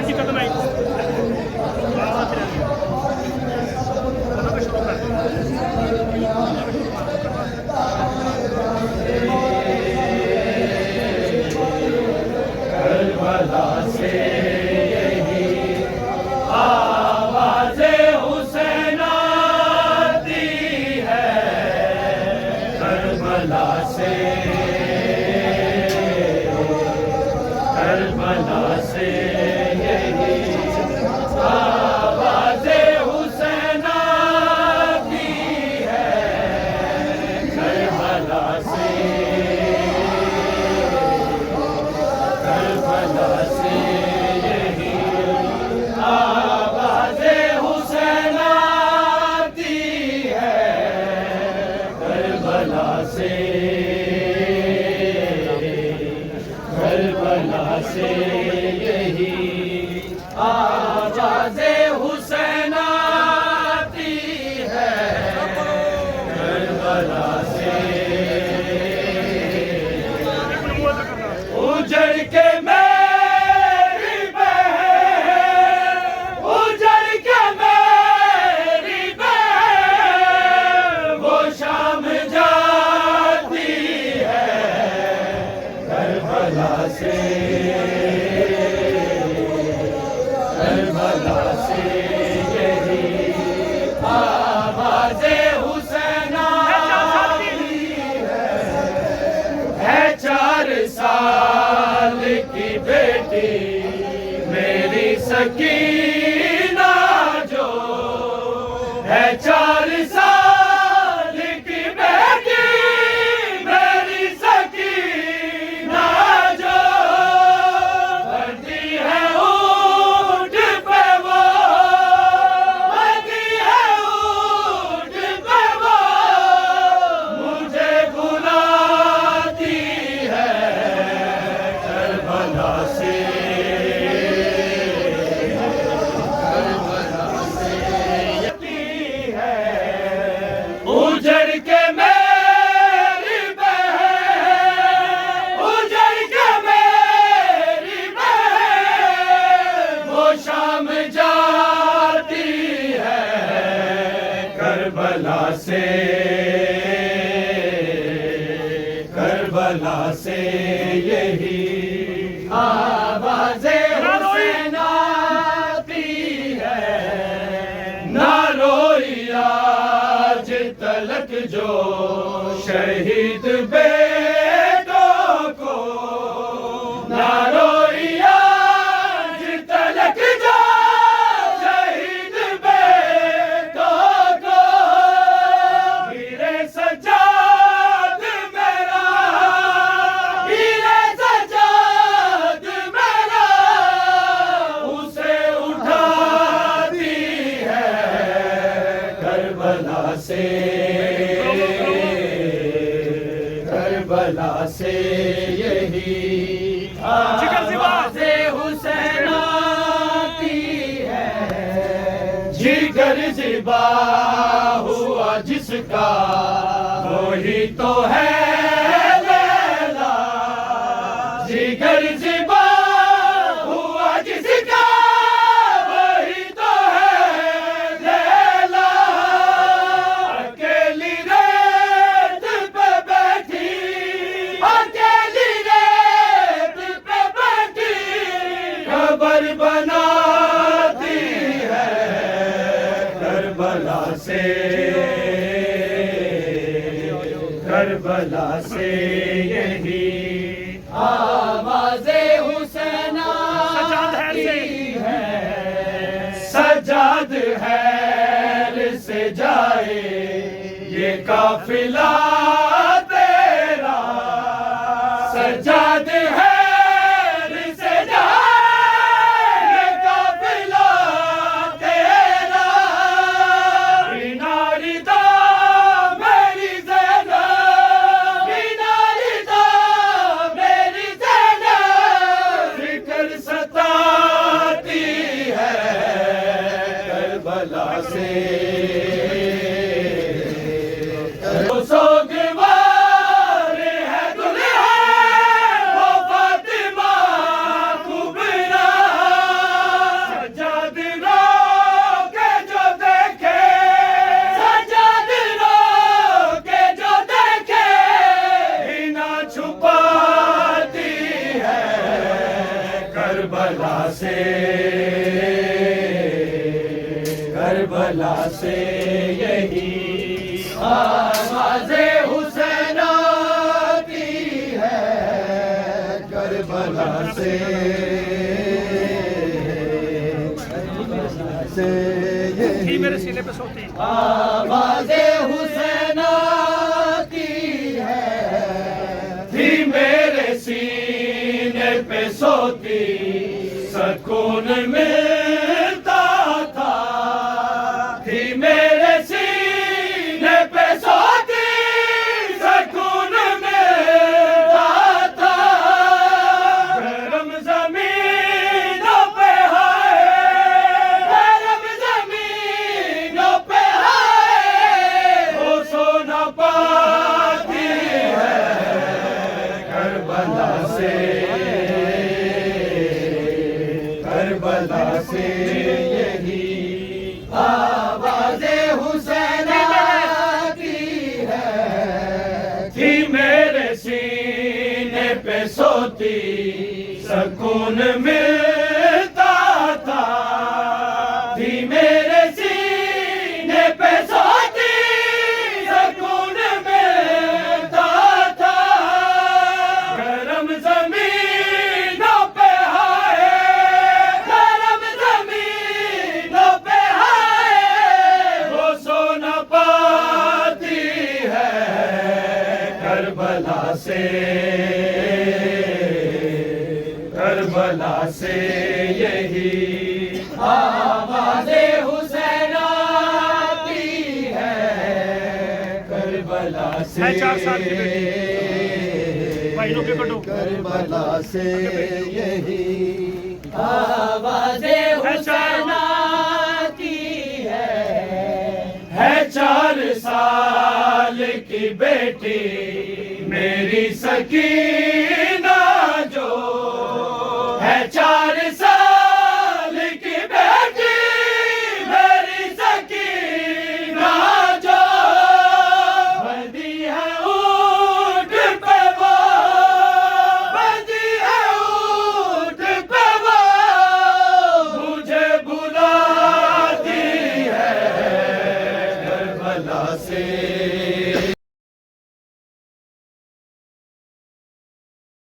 त्यांची कदम आहे करबला से यही आवाज़े हुसैन आती है, करबला से यही आवाज़े हुसैन आती है, करबला से यही आवाज़े हुसैन आती है, करबला से यही आवाज़े हुसैन आती है, करबला से उजड़ के मेरी बहन, उजड़ के मेरी बहन, वो शाम जाती है, करबला से यही आवाज़े हुसैन आती है 4 साल की बेटी मेरी सकीना, जो है 4 साल की बेटी मेरी सकीना, जो बढ़ती है ऊंट पे वो, बढ़ती है ऊंट पे वो, मुझे बुलाती है, करबला से उजड़ के मेरी बहन, उजड़ के मेरी बहन, वो शाम जाती है, करबला से यही आवाज़े हुसैन आती है, ना रोई आज तलक जो शहीद बेटों को, ना रोई आज तलक जो शहीद बेटों को, वीरे सज्जाद मेरा, वीरे सज्जाद मेरा, उसे उठाती है, करबला से यही आवाज़े हुसैन आती है, जिगर ज़िबा हुआ जिसका वही तो है लैला, जिगर ज़िबा हुआ जिसका वही तो है लैला, अकेली रेत पे बैठी, अकेली रेत पे बैठी, खबर बनाती है, करबला से यही आवाज़े हुसैन आती है, सजाद हैर से जाए ये काफिला तेरा, सजाद हैर से जाए ये काफिला तेरा, बिना रिदा मेरी ज़ैनब, बिना रिदा मेरी ज़ैनब, फिक्र सताती है, करबला से सोगवा करबला से, करबला से यही आवाज़े हुसैन आती है, करबला से यही मेरे सीने पे सोती आवाज़े हुसैन आती है, थी मेरे सीने पे सोती, सुकून मिलता था, थी मेरे सीने पे सोती, सुकून मिलता था, गरम ज़मीनों पे हाय, गरम ज़मीनों पे हाय, वो सोना पाती है, करबला से, करबला से यही आवाज़े हुसैन आती है, थी मेरे सीने पे सोती, सुकून मिलता था, थी मेरे सीने पे सोती, सुकून मिलता था, गरम ज़मीनों पे हाय, गरम ज़मीनों पे हाय, वो सोना पाती है, करबला से, करबला से यही आवाज़े हुसैन आती है, करबला से, मैं 4 साल की बेटी। महीनों के कटो। करबला से यही आवाज़े हुसैन आती है 4 साल की बेटी मेरी सकीना, जो है 4 साल की बेटी मेरी सकीना, जो बंधी है ऊंट पे वो, बंधी है ऊंट पे वो, मुझे बुलाती है, करबला से